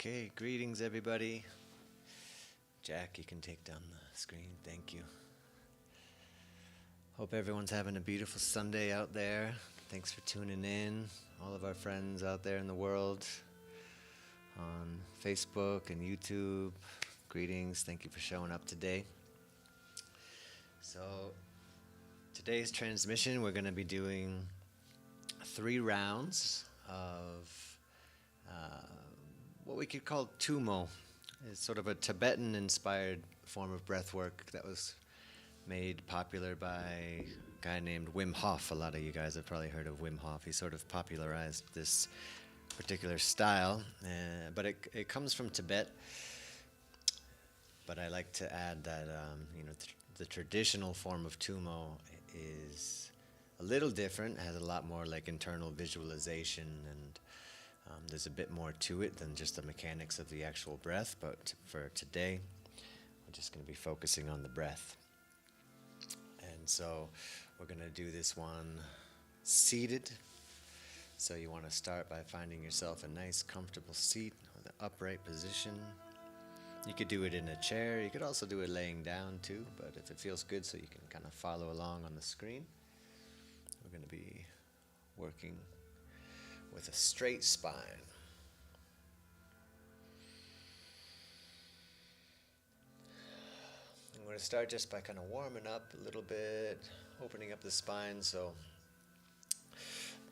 Okay, greetings everybody. Jack, you can take down the screen. Thank you. Hope everyone's having a beautiful Sunday out there. Thanks for tuning in. All of our friends out there in the world on Facebook and YouTube. Greetings. Thank you for showing up today. So, today's transmission, we're going to be doing 3 rounds of what we could call tumo. It's sort of a Tibetan-inspired form of breath work that was made popular by a guy named Wim Hof. A lot of you guys have probably heard of Wim Hof. He sort of popularized this particular style, but it comes from Tibet. But I like to add that the traditional form of tumo is a little different, has a lot more like internal visualization, and there's a bit more to it than just the mechanics of the actual breath. But for today, we're just going to be focusing on the breath. And so we're going to do this one seated. So you want to start by finding yourself a nice comfortable seat with an upright position. You could do it in a chair. You could also do it laying down too, but if it feels good so you can kind of follow along on the screen, we're going to be working with a straight spine. I'm going to start just by kind of warming up a little bit, opening up the spine. So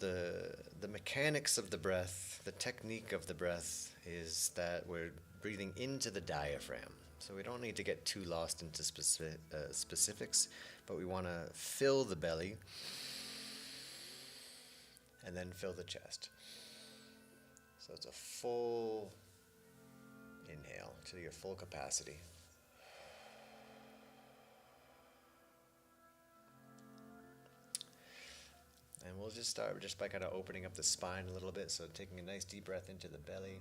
the mechanics of the breath, the technique of the breath is that we're breathing into the diaphragm. So we don't need to get too lost into specifics, but we want to fill the belly and then fill the chest. So it's a full inhale to your full capacity. And we'll just start just by kind of opening up the spine a little bit. So taking a nice deep breath into the belly.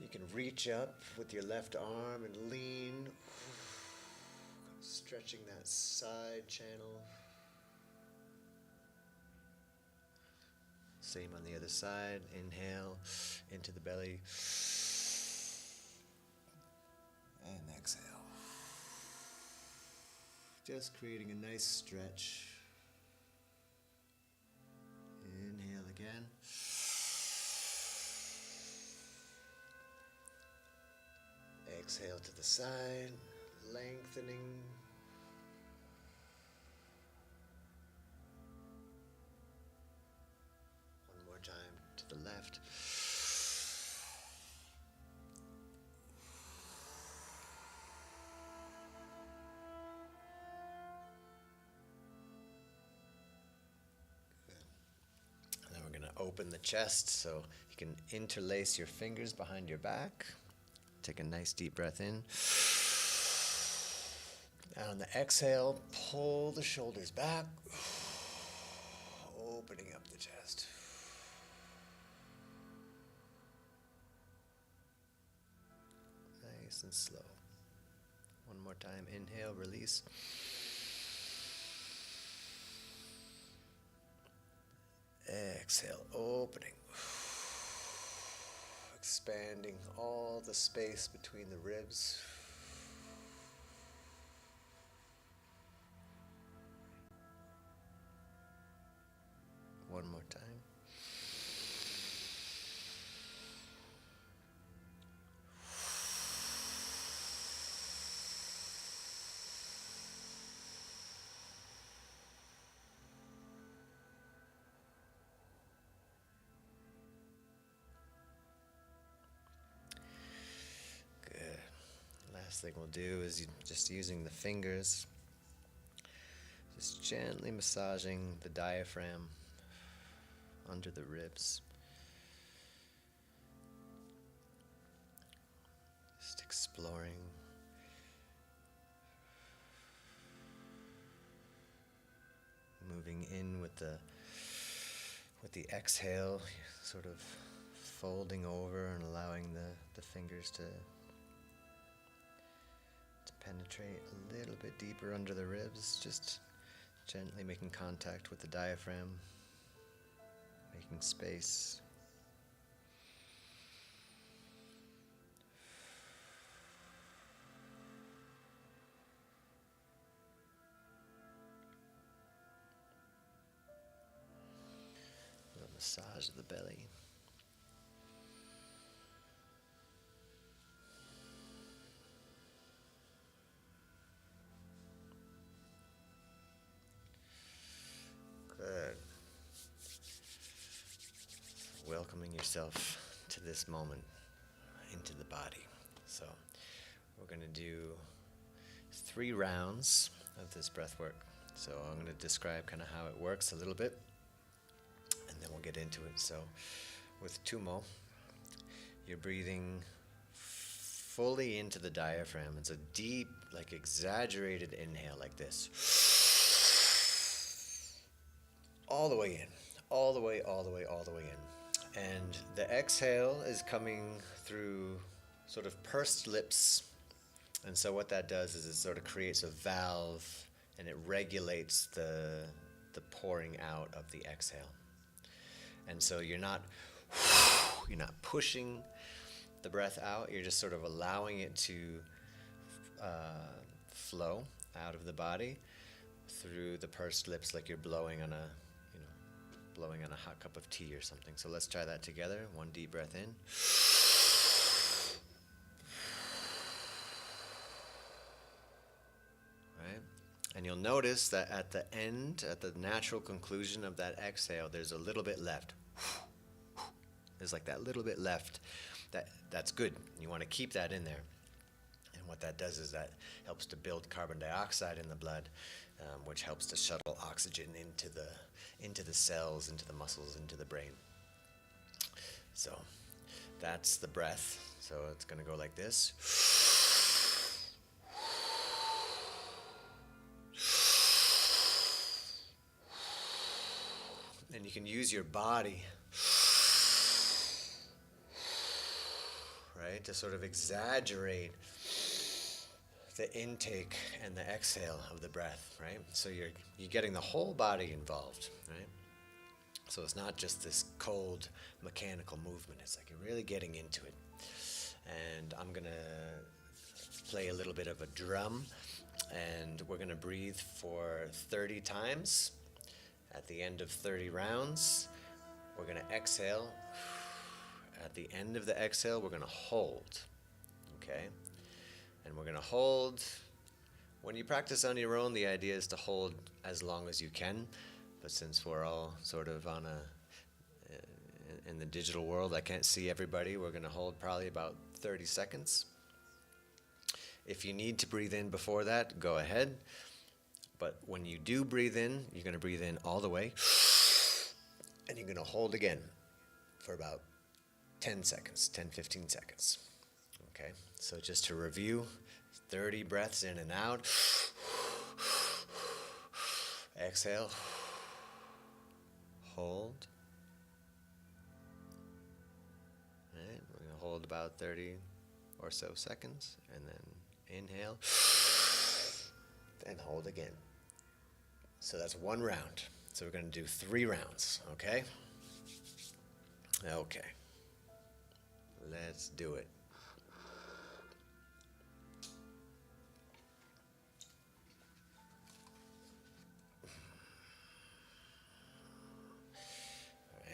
You can reach up with your left arm and lean, stretching that side channel. Same on the other side. Inhale into the belly. And exhale. Just creating a nice stretch. Inhale again. Exhale to the side, lengthening. One more time to the left. And then we're going to open the chest so you can interlace your fingers behind your back. Take a nice deep breath in. And on the exhale, pull the shoulders back, opening up the chest. Nice and slow. One more time. Inhale, release. Exhale, opening. Expanding all the space between the ribs. One more time. Last thing we'll do is just using the fingers, just gently massaging the diaphragm under the ribs. Just exploring. Moving in with the exhale, sort of folding over and allowing the fingers to penetrate a little bit deeper under the ribs, just gently making contact with the diaphragm, making space. Massage of the belly. Good. Welcoming yourself to this moment, into the body. So we're going to do 3 rounds of this breath work. So I'm going to describe kind of how it works a little bit, and then we'll get into it. So with Tumo, you're breathing fully into the diaphragm. It's a deep, like exaggerated inhale like this. All the way in, all the way, all the way, all the way in. And the exhale is coming through sort of pursed lips. And so what that does is it sort of creates a valve, and it regulates the pouring out of the exhale. And so you're not pushing the breath out, you're just sort of allowing it to flow out of the body through the pursed lips, like you're blowing on a hot cup of tea or something. So let's try that together. 1 deep breath in. Right? And you'll notice that at the end, at the natural conclusion of that exhale, there's a little bit left. There's like that little bit left. That's good. You want to keep that in there. And what that does is that helps to build carbon dioxide in the blood, which helps to shuttle oxygen into the cells, into the muscles, into the brain. So that's the breath. So it's going to go like this. And you can use your body, right, to sort of exaggerate the intake and the exhale of the breath, right? So you're getting the whole body involved, right? So it's not just this cold mechanical movement. It's like you're really getting into it. And I'm gonna play a little bit of a drum, and we're gonna breathe for 30 times. At the end of 30 rounds, we're gonna exhale. At the end of the exhale, we're gonna hold, okay? And we're going to hold. When you practice on your own, the idea is to hold as long as you can. But since we're all sort of in the digital world, I can't see everybody. We're going to hold probably about 30 seconds. If you need to breathe in before that, go ahead. But when you do breathe in, you're going to breathe in all the way. And you're going to hold again for about 10 seconds, 10, 15 seconds. Okay, so just to review, 30 breaths in and out. Exhale. Hold. All right, we're going to hold about 30 or so seconds, and then inhale, and hold again. So that's 1 round. So we're going to do 3 rounds, okay? Okay. Let's do it.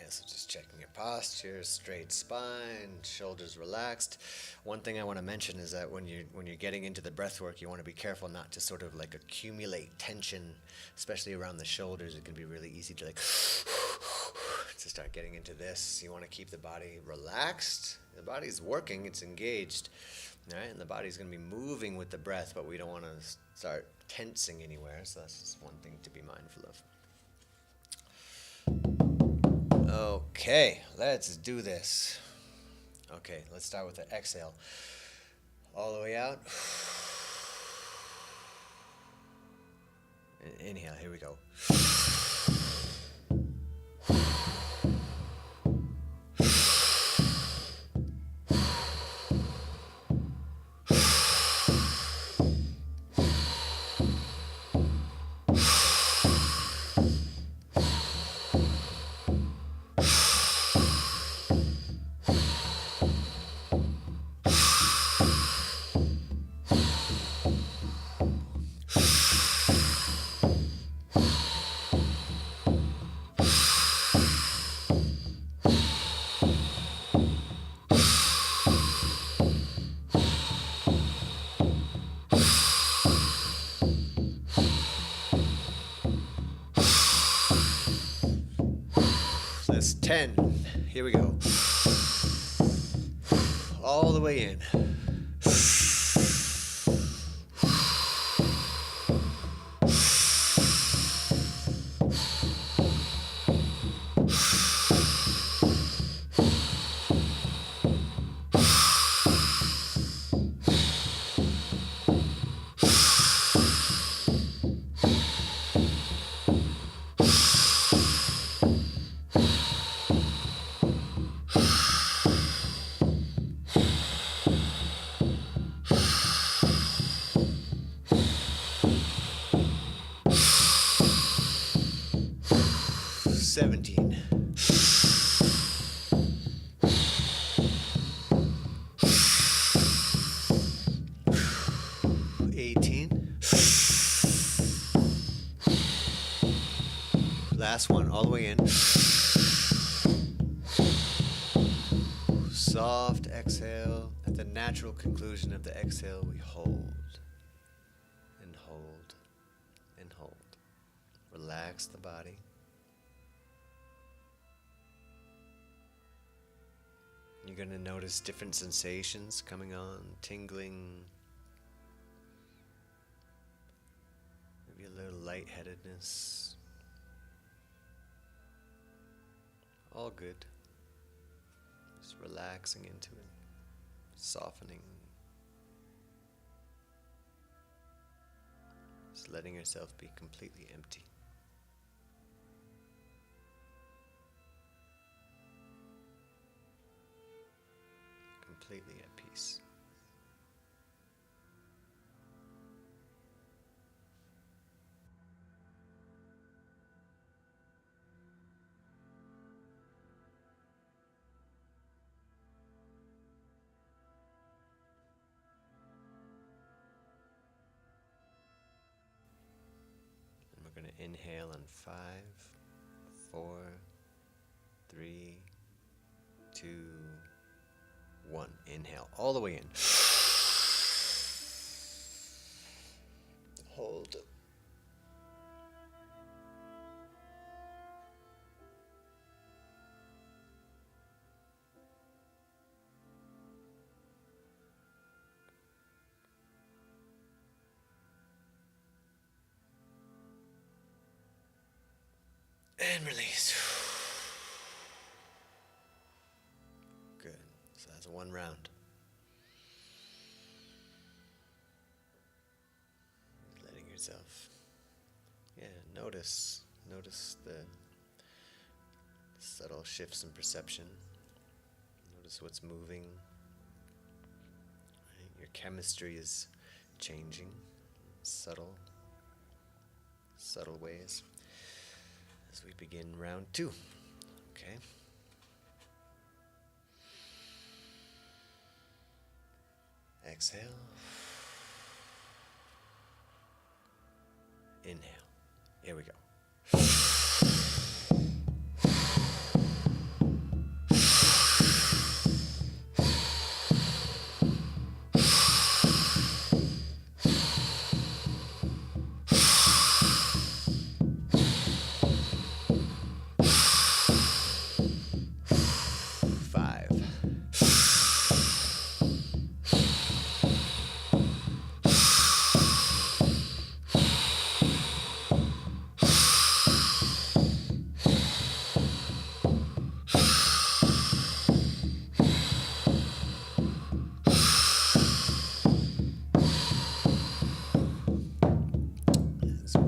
So just checking your posture, straight spine, shoulders relaxed. One thing I want to mention is that when you're getting into the breath work, you want to be careful not to sort of like accumulate tension, especially around the shoulders. It can be really easy to like to start getting into this. You want to keep the body relaxed. The body's working, it's engaged, right? And the body's going to be moving with the breath, but we don't want to start tensing anywhere. So that's just one thing to be mindful of. Okay, let's do this. Okay, let's start with the exhale. All the way out. Inhale, here we go. 10. Here we go. All the way in. 17. 18. Last one, all the way in. Soft exhale. At the natural conclusion of the exhale, we hold and hold and hold. Relax the body. You're going to notice different sensations coming on, tingling, maybe a little lightheadedness. All good. Just relaxing into it, softening. Just letting yourself be completely empty. Completely at peace. And we're going to inhale on 5, 4, 3, 2, 1. Inhale all the way in. Hold. And release. Good. So that's one round. Letting yourself, notice the subtle shifts in perception. Notice what's moving. Right? Your chemistry is changing. Subtle ways. As we begin round 2. Okay. Exhale. Inhale. Here we go. 5.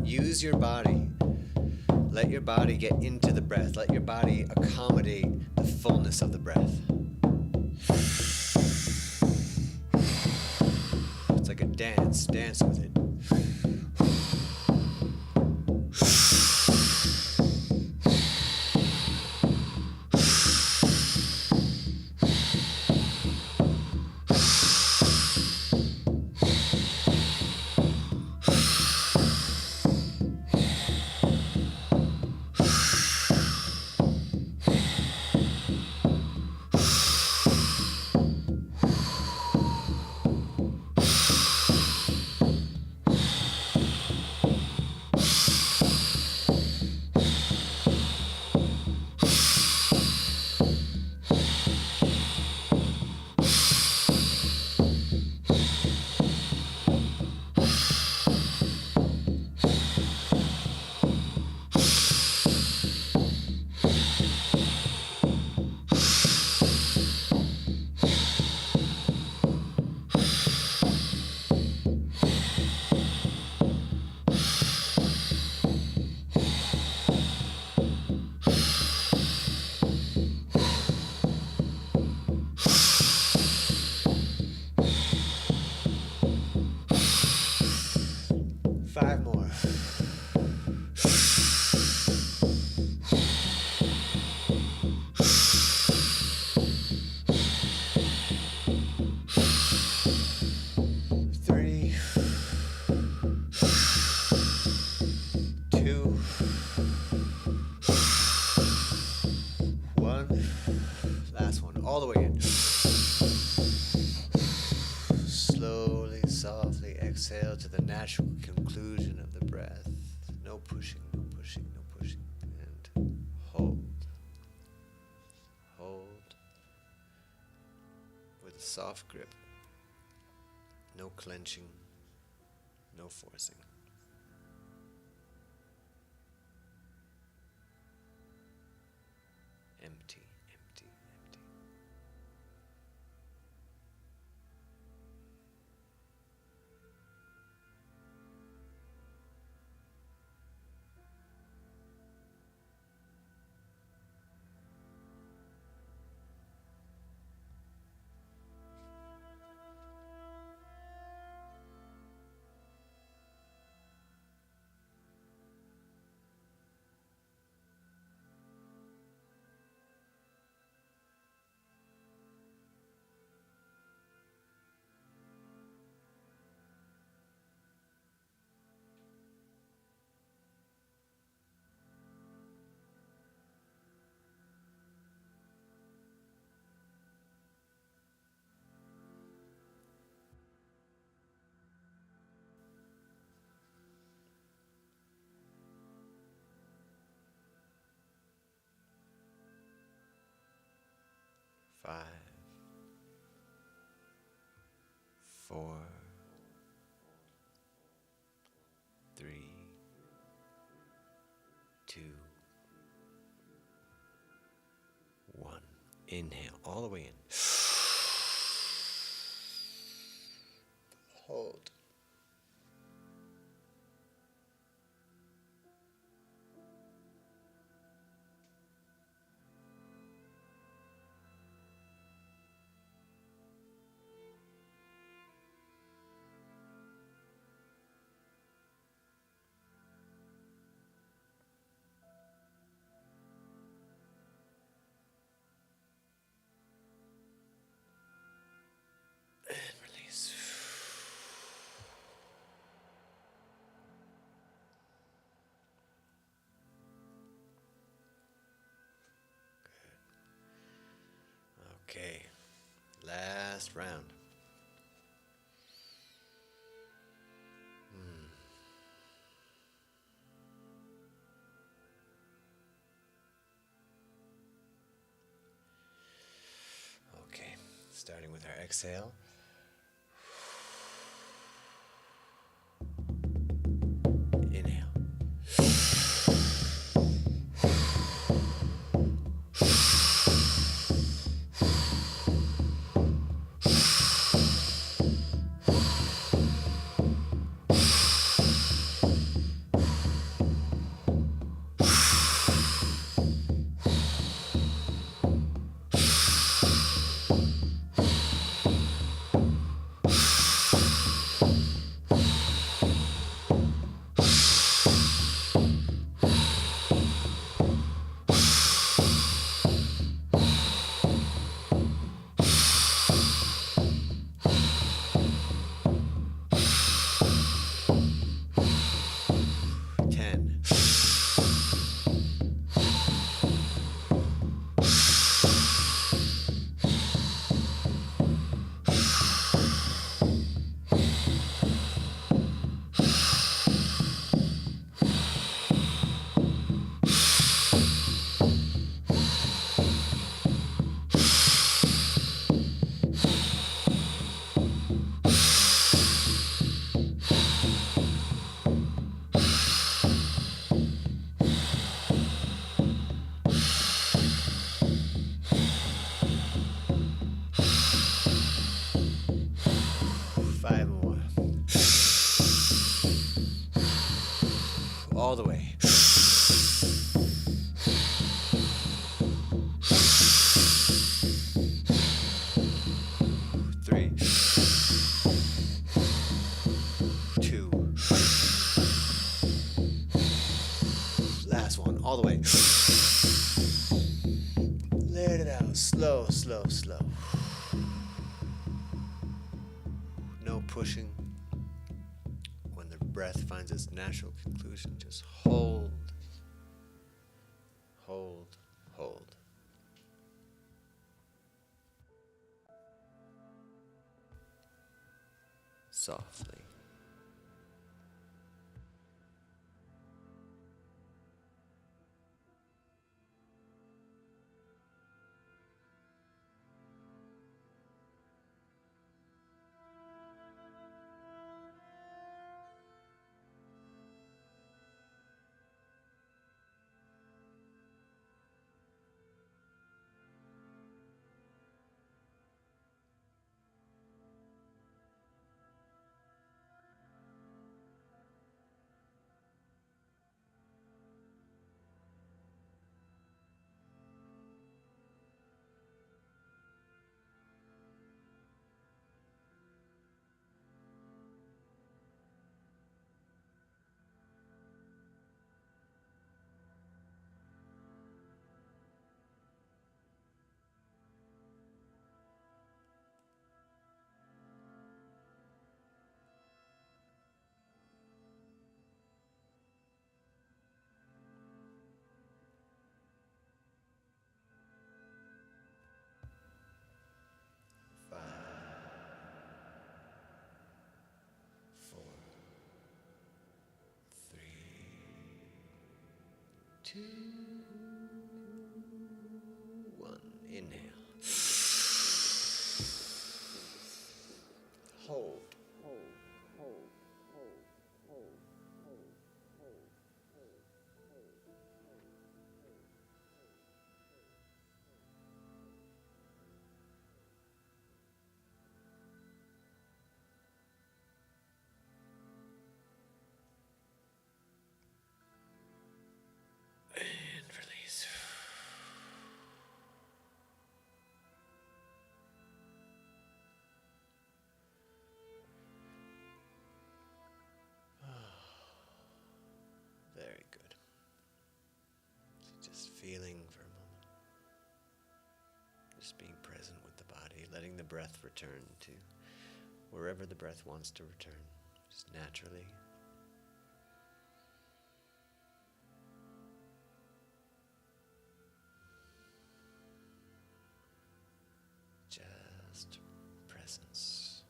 Use your body. Let your body get into the breath. Let your body accommodate the fullness of the breath. It's like a dance. Dance with it. 5 more. 3, 2, 1. Last one, all the way in. Slowly, softly exhale to the natural conclusion of the breath. No pushing, no pushing, no pushing. And hold. Hold. With a soft grip. No clenching, no forcing. Empty, empty, empty. Five, 4, 3, 2, 1. Inhale all the way in. Hold. Okay, last round. Okay, starting with our exhale. Inhale. all the way. 3, 2, all the way. Let it out. Slow, slow, slow. No pushing. When the breath finds its natural conclusion, just hold, hold, hold. Softly. Two, one. Inhale. Hold. And release. Very good. So just feeling for a moment. Just being present with the body, letting the breath return to wherever the breath wants to return, just naturally. Just presence.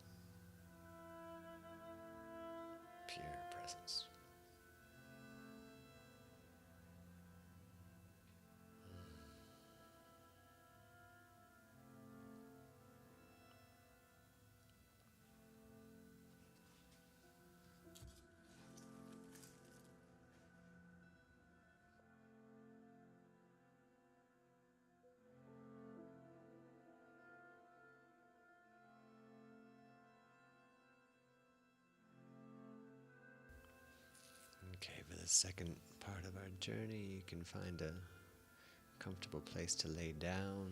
Pure presence. Okay, for the second part of our journey, you can find a comfortable place to lay down.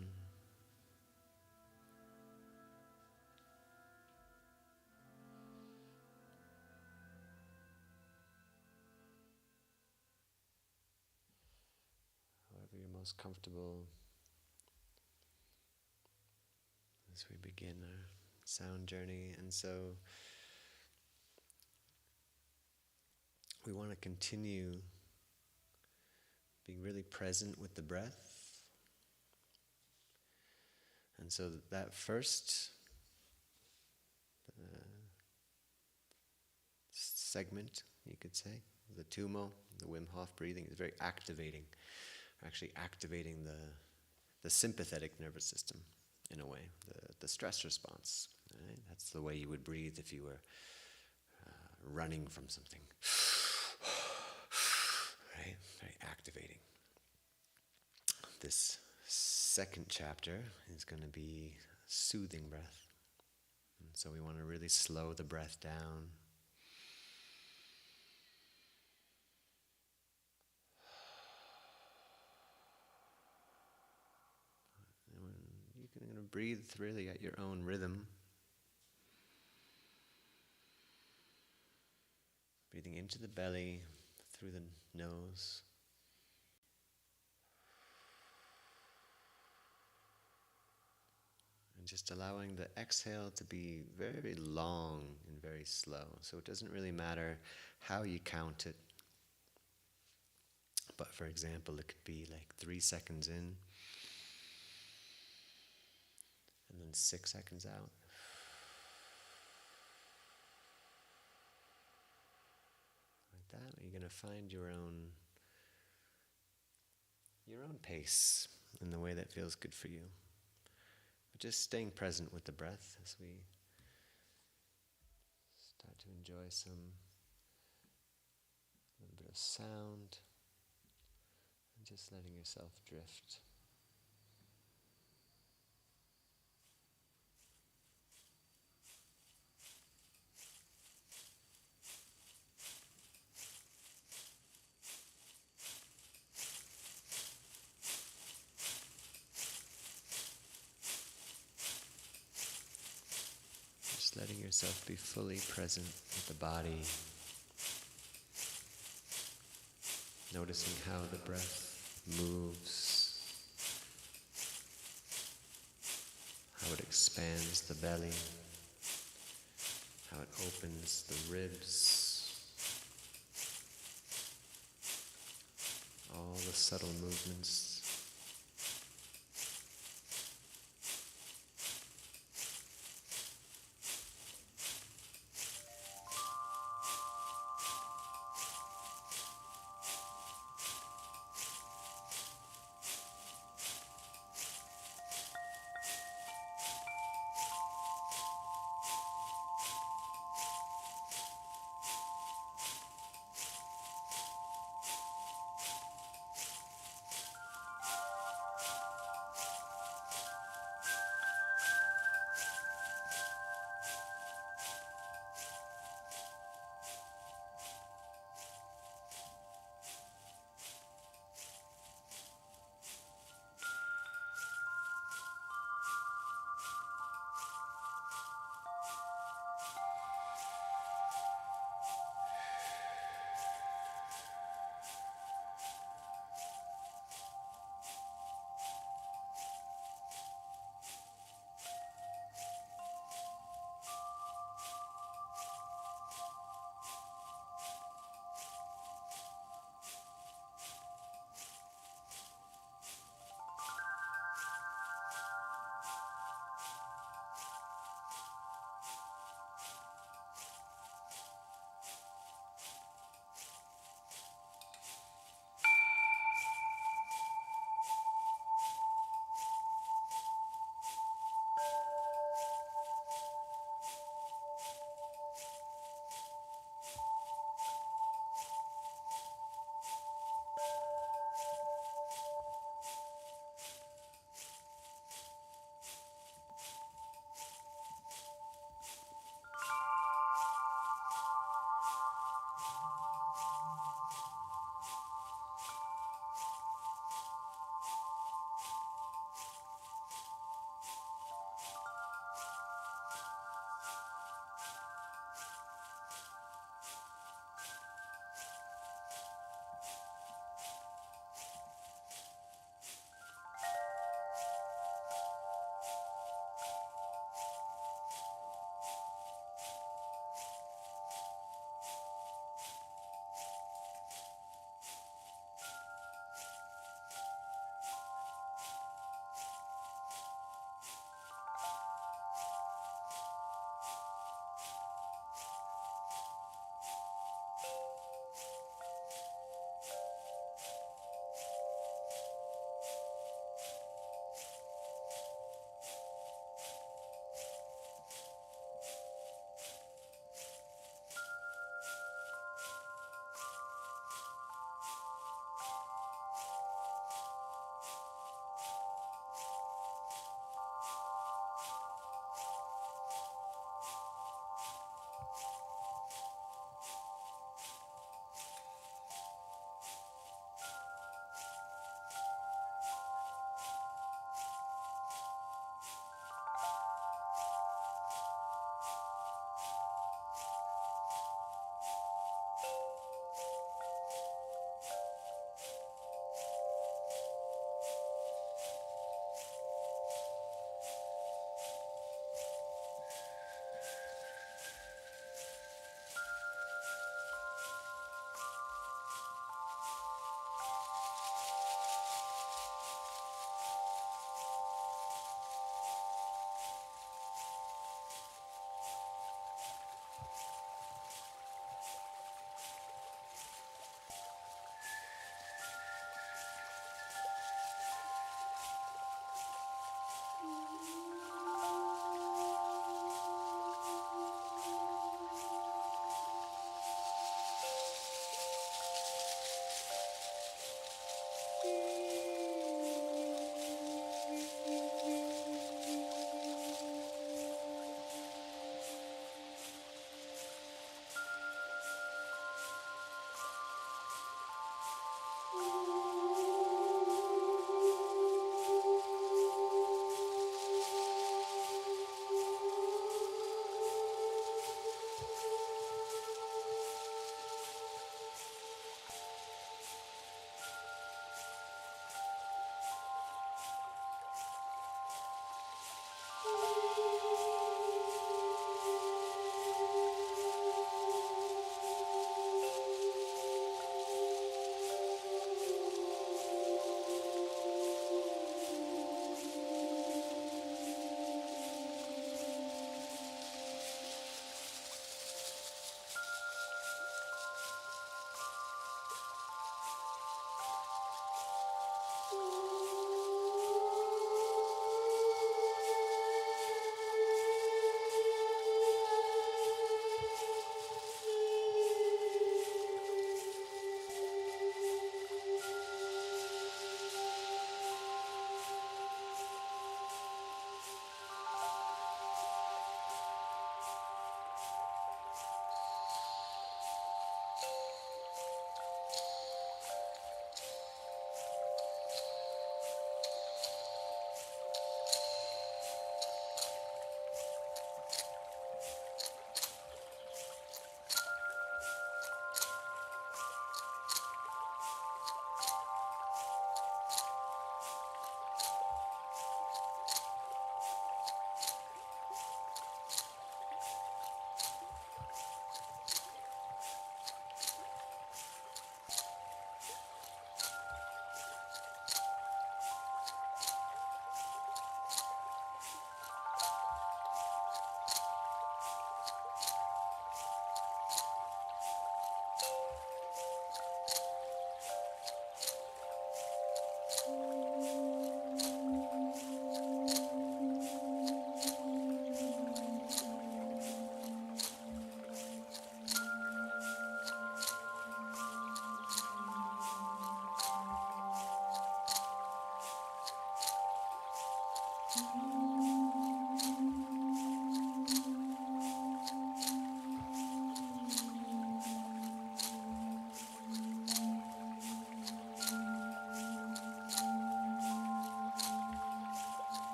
However you're most comfortable as we begin our sound journey. And so we want to continue being really present with the breath. And so that first segment, you could say, the Tumo, the Wim Hof breathing, is very activating. We're actually activating the sympathetic nervous system in a way, the stress response. Right? That's the way you would breathe if you were running from something. Right? Very activating. This second chapter is going to be soothing breath. And so we want to really slow the breath down. You're going to breathe really at your own rhythm. Breathing into the belly, through the nose. And just allowing the exhale to be very long and very slow. So it doesn't really matter how you count it. But for example, it could be like 3 seconds in, and then 6 seconds out. Like that, you're going to find your own pace in the way that feels good for you. But just staying present with the breath as we start to enjoy a little bit of sound, and just letting yourself drift. Just letting yourself be fully present with the body, noticing how the breath moves, how it expands the belly, how it opens the ribs, all the subtle movements.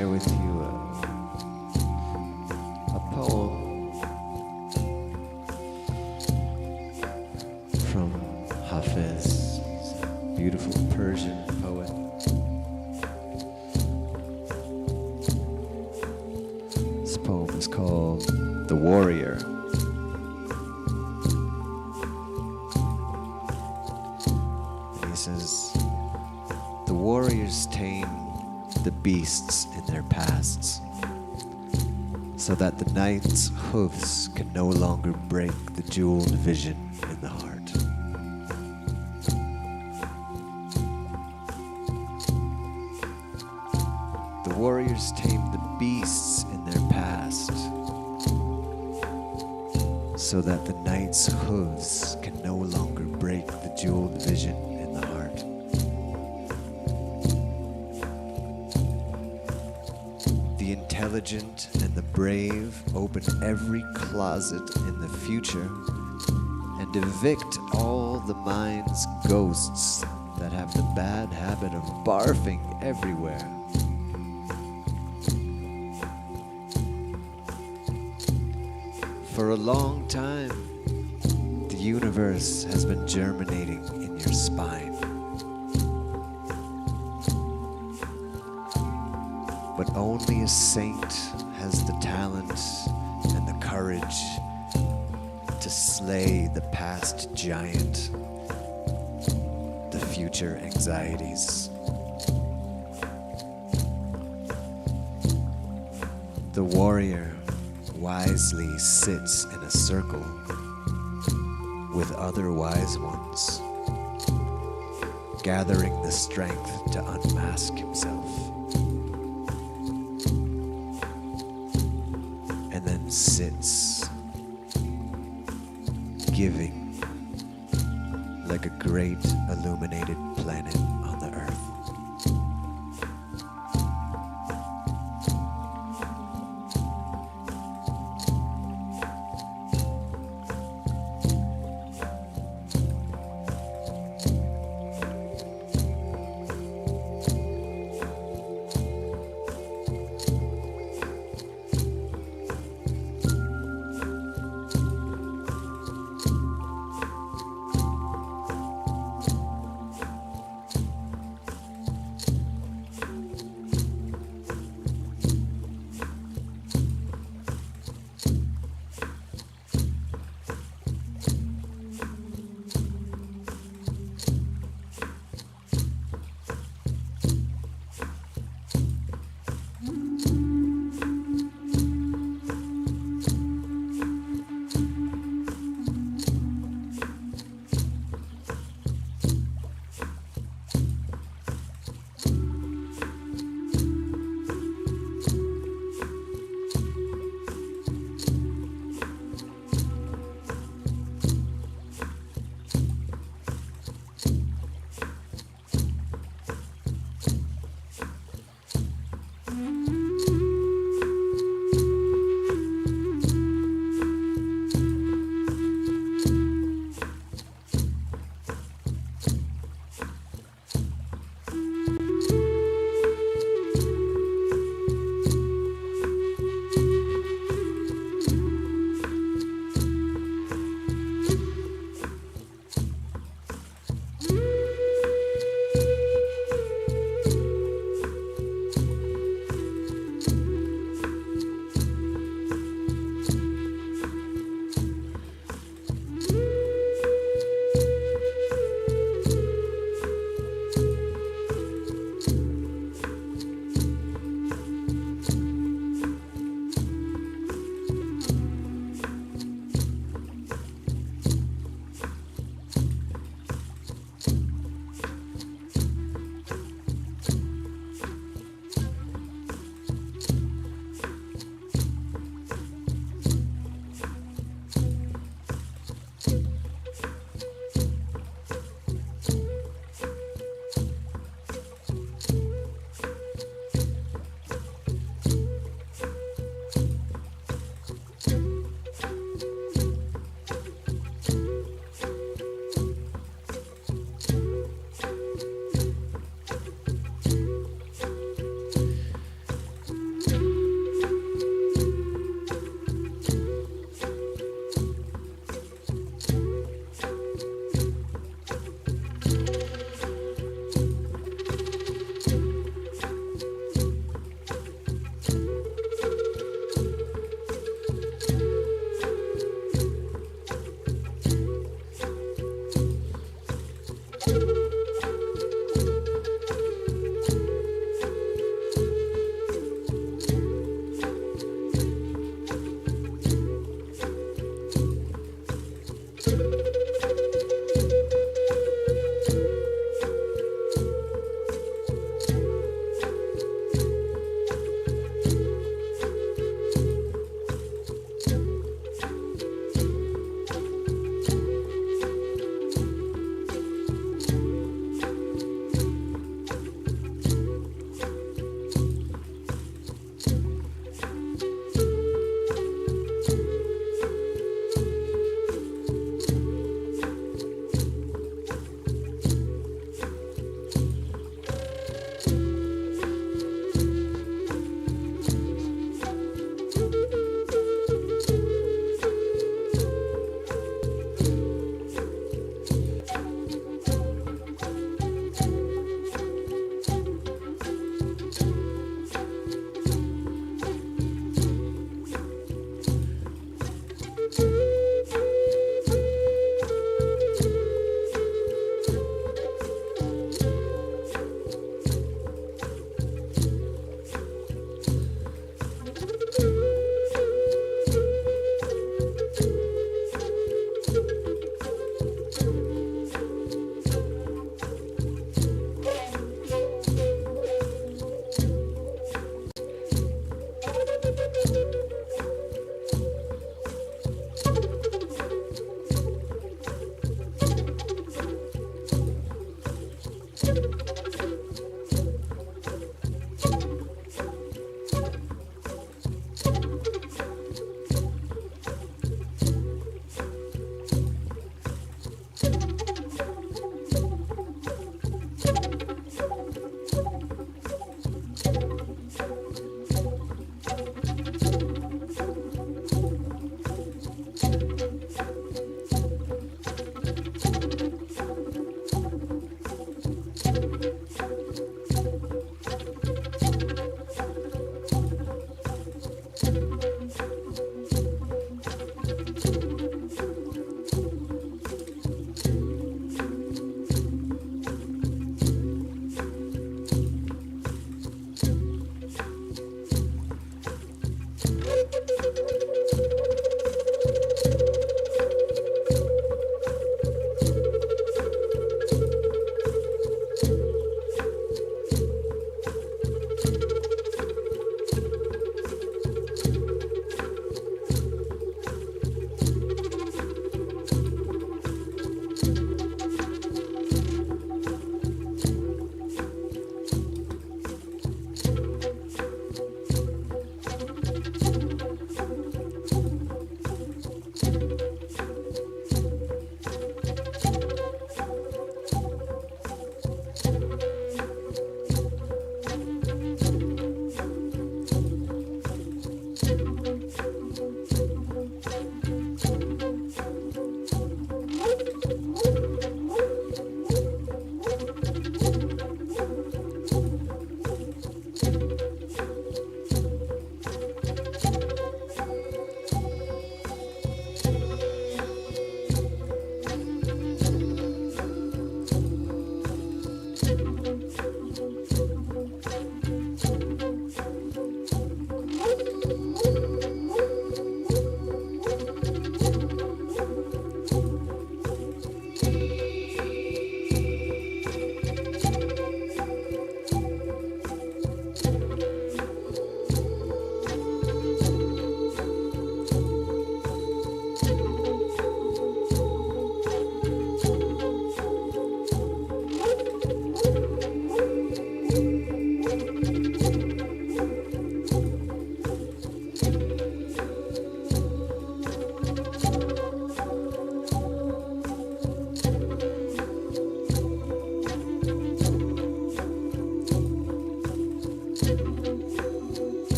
share with you a poem from Hafiz, beautiful Persian poet. This poem is called The Warrior. And he says, the warriors tame the beasts in their pasts, so that the night's hoofs can no longer break the jeweled vision in the heart. The warriors tame the beasts in their past, so that the night's hooves can no longer break the jeweled vision in the heart. The intelligent and the brave open every closet in the future and evict all the mind's ghosts that have the bad habit of barfing everywhere. For a long time, the universe has been germinating in your spine. But only a saint has the talent and the courage to slay the past giant, the future anxieties. The warrior wisely sits in a circle with other wise ones, gathering the strength to unmask himself, and then sits giving like a great illuminated planet on the earth.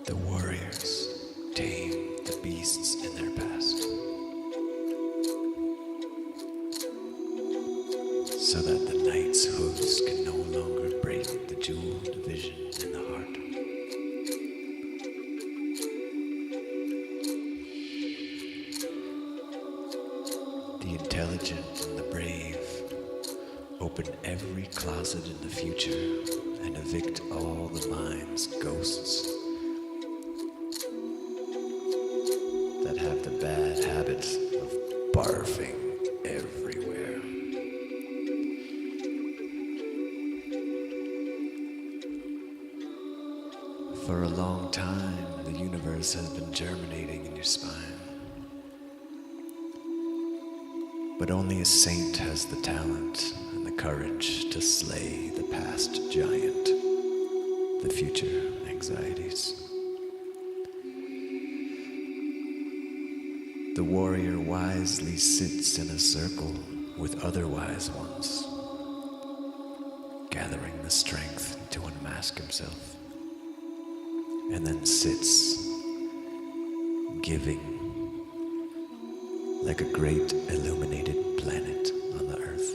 The warriors tame the beasts in their past, so that the knight's hooves can no longer break the jeweled vision in the heart. The intelligent and the brave open every closet in the future and evict all the mind's ghosts that have the bad habit of barfing everywhere. For a long time, the universe has been germinating in your spine. But only a saint has the talent and the courage to slay the past giant, the future anxieties. The warrior wisely sits in a circle with other wise ones, gathering the strength to unmask himself, and then sits, giving, like a great illuminated planet on the earth.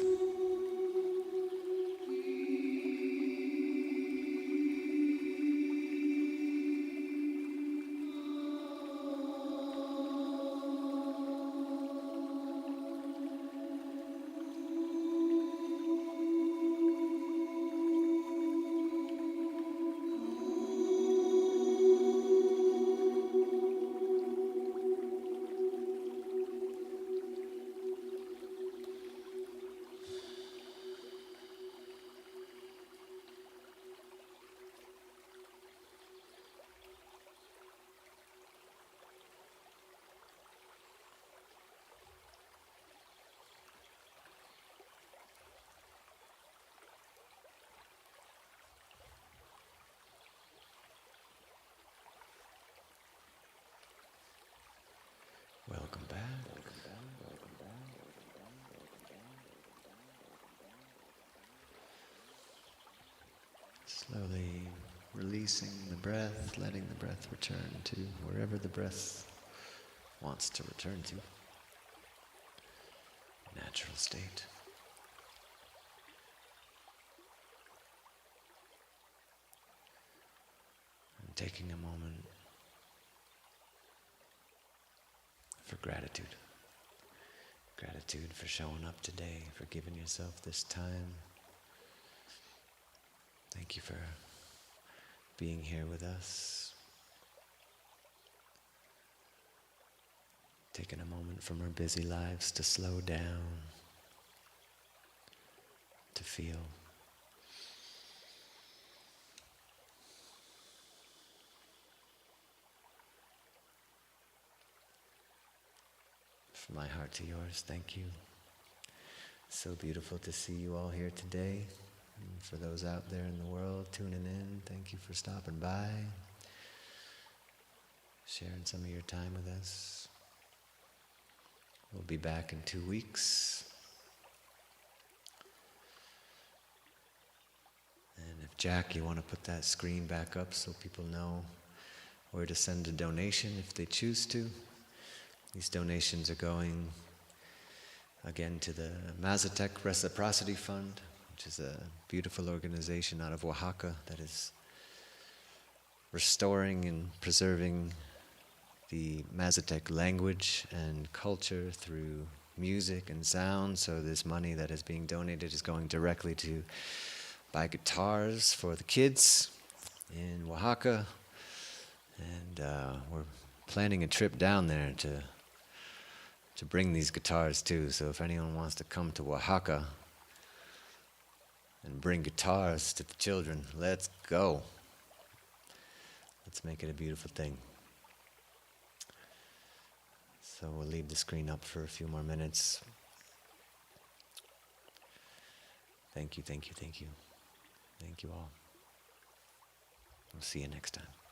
Welcome back. Slowly releasing the breath, letting the breath return to wherever the breath wants to return to. Natural state. And taking a moment for gratitude. Gratitude for showing up today, for giving yourself this time. Thank you for being here with us. Taking a moment from our busy lives to slow down, to feel. From my heart to yours, thank you. So beautiful to see you all here today. And for those out there in the world tuning in, thank you for stopping by. sharing some of your time with us. We'll be back in 2 weeks. And if Jack, you want to put that screen back up so people know where to send a donation if they choose to. These donations are going, again, to the Mazatec Reciprocity Fund, which is a beautiful organization out of Oaxaca that is restoring and preserving the Mazatec language and culture through music and sound. So this money that is being donated is going directly to buy guitars for the kids in Oaxaca. And we're planning a trip down there to bring these guitars too. So if anyone wants to come to Oaxaca and bring guitars to the children, let's go. Let's make it a beautiful thing. So we'll leave the screen up for a few more minutes. Thank you, thank you, thank you. Thank you all. We'll see you next time.